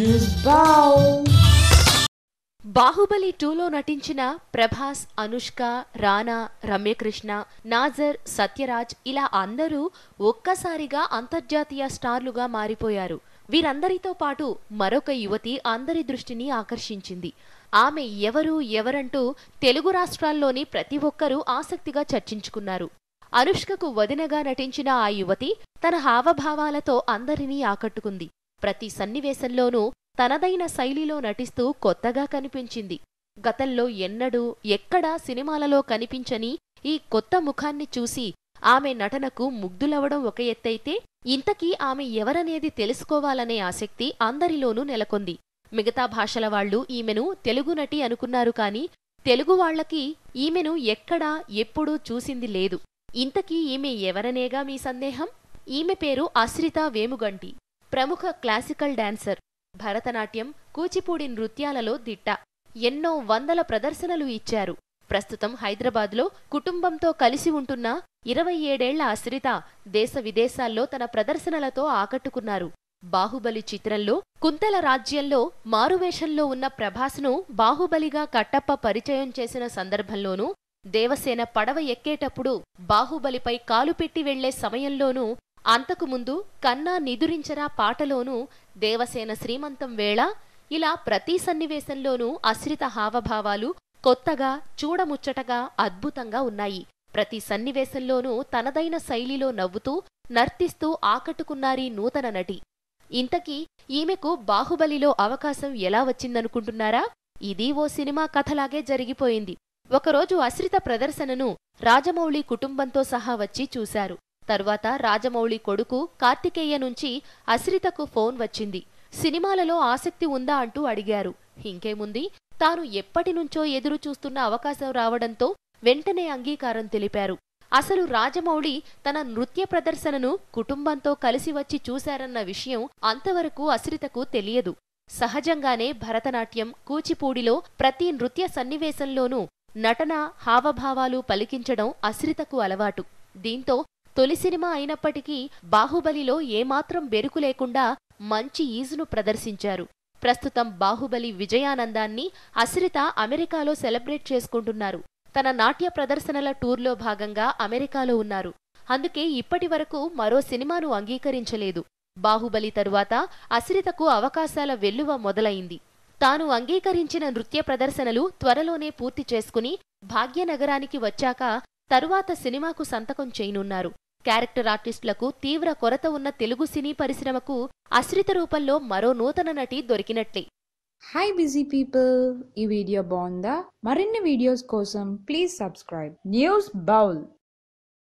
News bowl. Baahubali 2లో నటించిన ప్రభాస్, అనుష్క, రానా, రమ్యకృష్ణ, నాజర్, సత్యరాజ్ ఇలా అందరూ ఒక్కసారిగా అంతర్జాతీయ స్టార్లుగా మారిపోయారు. వీరందరితో పాటు మరొక యువతి అందరి దృష్టిని ఆకర్షించింది. ఆమె ఎవరంటూ తెలుగు రాష్ట్రాల్లోని ప్రతి ఒక్కరూ ఆసక్తిగా చర్చించుకున్నారు. అనుష్కకు వదినగా నటించిన ఆ యువతి తన హావభావాలతో అందరినీ ఆకట్టుకుంది. ప్రతి సన్నివేశంలోనూ తనదైన శైలిలో నటిస్తూ కొత్తగా కనిపించింది. గతంలో ఎన్నడూ ఎక్కడా సినిమాలలో కనిపించని ఈ కొత్త ముఖాన్ని చూసి ఆమె నటనకు ముగ్ధులవడం ఒక ఎత్తైతే, ఇంతకీ ఆమె ఎవరనేది తెలుసుకోవాలనే ఆసక్తి అందరిలోనూ నెలకొంది. మిగతా భాషల వాళ్లు ఈమెను తెలుగు నటి అనుకున్నారు కాని తెలుగు వాళ్లకి ఈమెను ఎక్కడా ఎప్పుడూ చూసింది లేదు. ఇంతకీ ఈమె ఎవరనేగా మీ సందేహం? ఈమె పేరు అశ్రిత వేముగంటి. ప్రముఖ క్లాసికల్ డాన్సర్, భరతనాట్యం, కూచిపూడి నృత్యాలలో దిట్ట. ఎన్నో వందల ప్రదర్శనలు ఇచ్చారు. ప్రస్తుతం హైదరాబాద్లో కుటుంబంతో కలిసి ఉంటున్న 27 ఏళ్ల అశ్రిత దేశ విదేశాల్లో తన ప్రదర్శనలతో ఆకట్టుకున్నారు. బాహుబలి చిత్రంలో కుంతల రాజ్యంలో మారువేషంలో ఉన్న ప్రభాస్ను బాహుబలిగా కట్టప్ప పరిచయం చేసిన సందర్భంలోనూ, దేవసేన పడవ ఎక్కేటప్పుడు బాహుబలిపై కాలు పెట్టి వెళ్లే సమయంలోనూ, అంతకుముందు కన్నా నిదురించరా పాటలోనూ, దేవసేన శ్రీమంతం వేళ ఇలా ప్రతి సన్నివేశంలోనూ అశ్రిత హావభావాలు కొత్తగా, చూడముచ్చటగా, అద్భుతంగా ఉన్నాయి. ప్రతి సన్నివేశంలోనూ తనదైన శైలిలో నవ్వుతూ, నర్తిస్తూ ఆకట్టుకున్నారీ నూతన నటి. ఇంతకీ ఈమెకు బాహుబలిలో అవకాశం ఎలా వచ్చిందనుకుంటున్నారా? ఇది ఓ సినిమా కథలాగే జరిగిపోయింది. ఒకరోజు అశ్రిత ప్రదర్శనను రాజమౌళి కుటుంబంతో సహా వచ్చి చూశారు. తరువాత రాజమౌళి కొడుకు కార్తికేయ నుంచి అశ్రితకు ఫోన్ వచ్చింది. సినిమాలలో ఆసక్తి ఉందా అంటూ అడిగారు. ఇంకేముంది, తాను ఎప్పటినుంచో ఎదురు చూస్తున్న అవకాశం రావడంతో వెంటనే అంగీకారం తెలిపారు. అసలు రాజమౌళి తన నృత్య ప్రదర్శనను కుటుంబంతో కలిసి వచ్చి చూశారన్న విషయం అంతవరకు అశ్రితకు తెలియదు. సహజంగానే భరతనాట్యం, కూచిపూడిలో ప్రతి నృత్య సన్నివేశంలోనూ నటన, హావభావాలు పలికించడం అశ్రితకు అలవాటు. దీంతో తొలి సినిమా అయినప్పటికీ బాహుబలిలో ఏమాత్రం బెరుకు లేకుండా మంచి ఈజును ప్రదర్శించారు. ప్రస్తుతం బాహుబలి విజయానందాన్ని అశ్రిత అమెరికాలో సెలబ్రేట్ చేసుకుంటున్నారు. తన నాట్య ప్రదర్శనల టూర్లో భాగంగా అమెరికాలో ఉన్నారు. అందుకే ఇప్పటివరకు మరో సినిమాను అంగీకరించలేదు. బాహుబలి తరువాత అశ్రితకు అవకాశాల వెల్లువ మొదలైంది. తాను అంగీకరించిన నృత్య ప్రదర్శనలు త్వరలోనే పూర్తి చేసుకుని భాగ్యనగరానికి వచ్చాక తరువాత సినిమాకు సంతకం చేయనున్నారు. క్యారెక్టర్ ఆర్టిస్టులకు తీవ్ర కొరత ఉన్న తెలుగు సినీ పరిశ్రమకు అశ్రిత రూపంలో మరో నూతన నటి దొరికినట్లే. హై బిజీ పీపుల్, ఈ వీడియో బాగుందా? మరిన్ని వీడియోస్ కోసం ప్లీజ్ సబ్స్క్రైబ్ న్యూస్ బౌల్.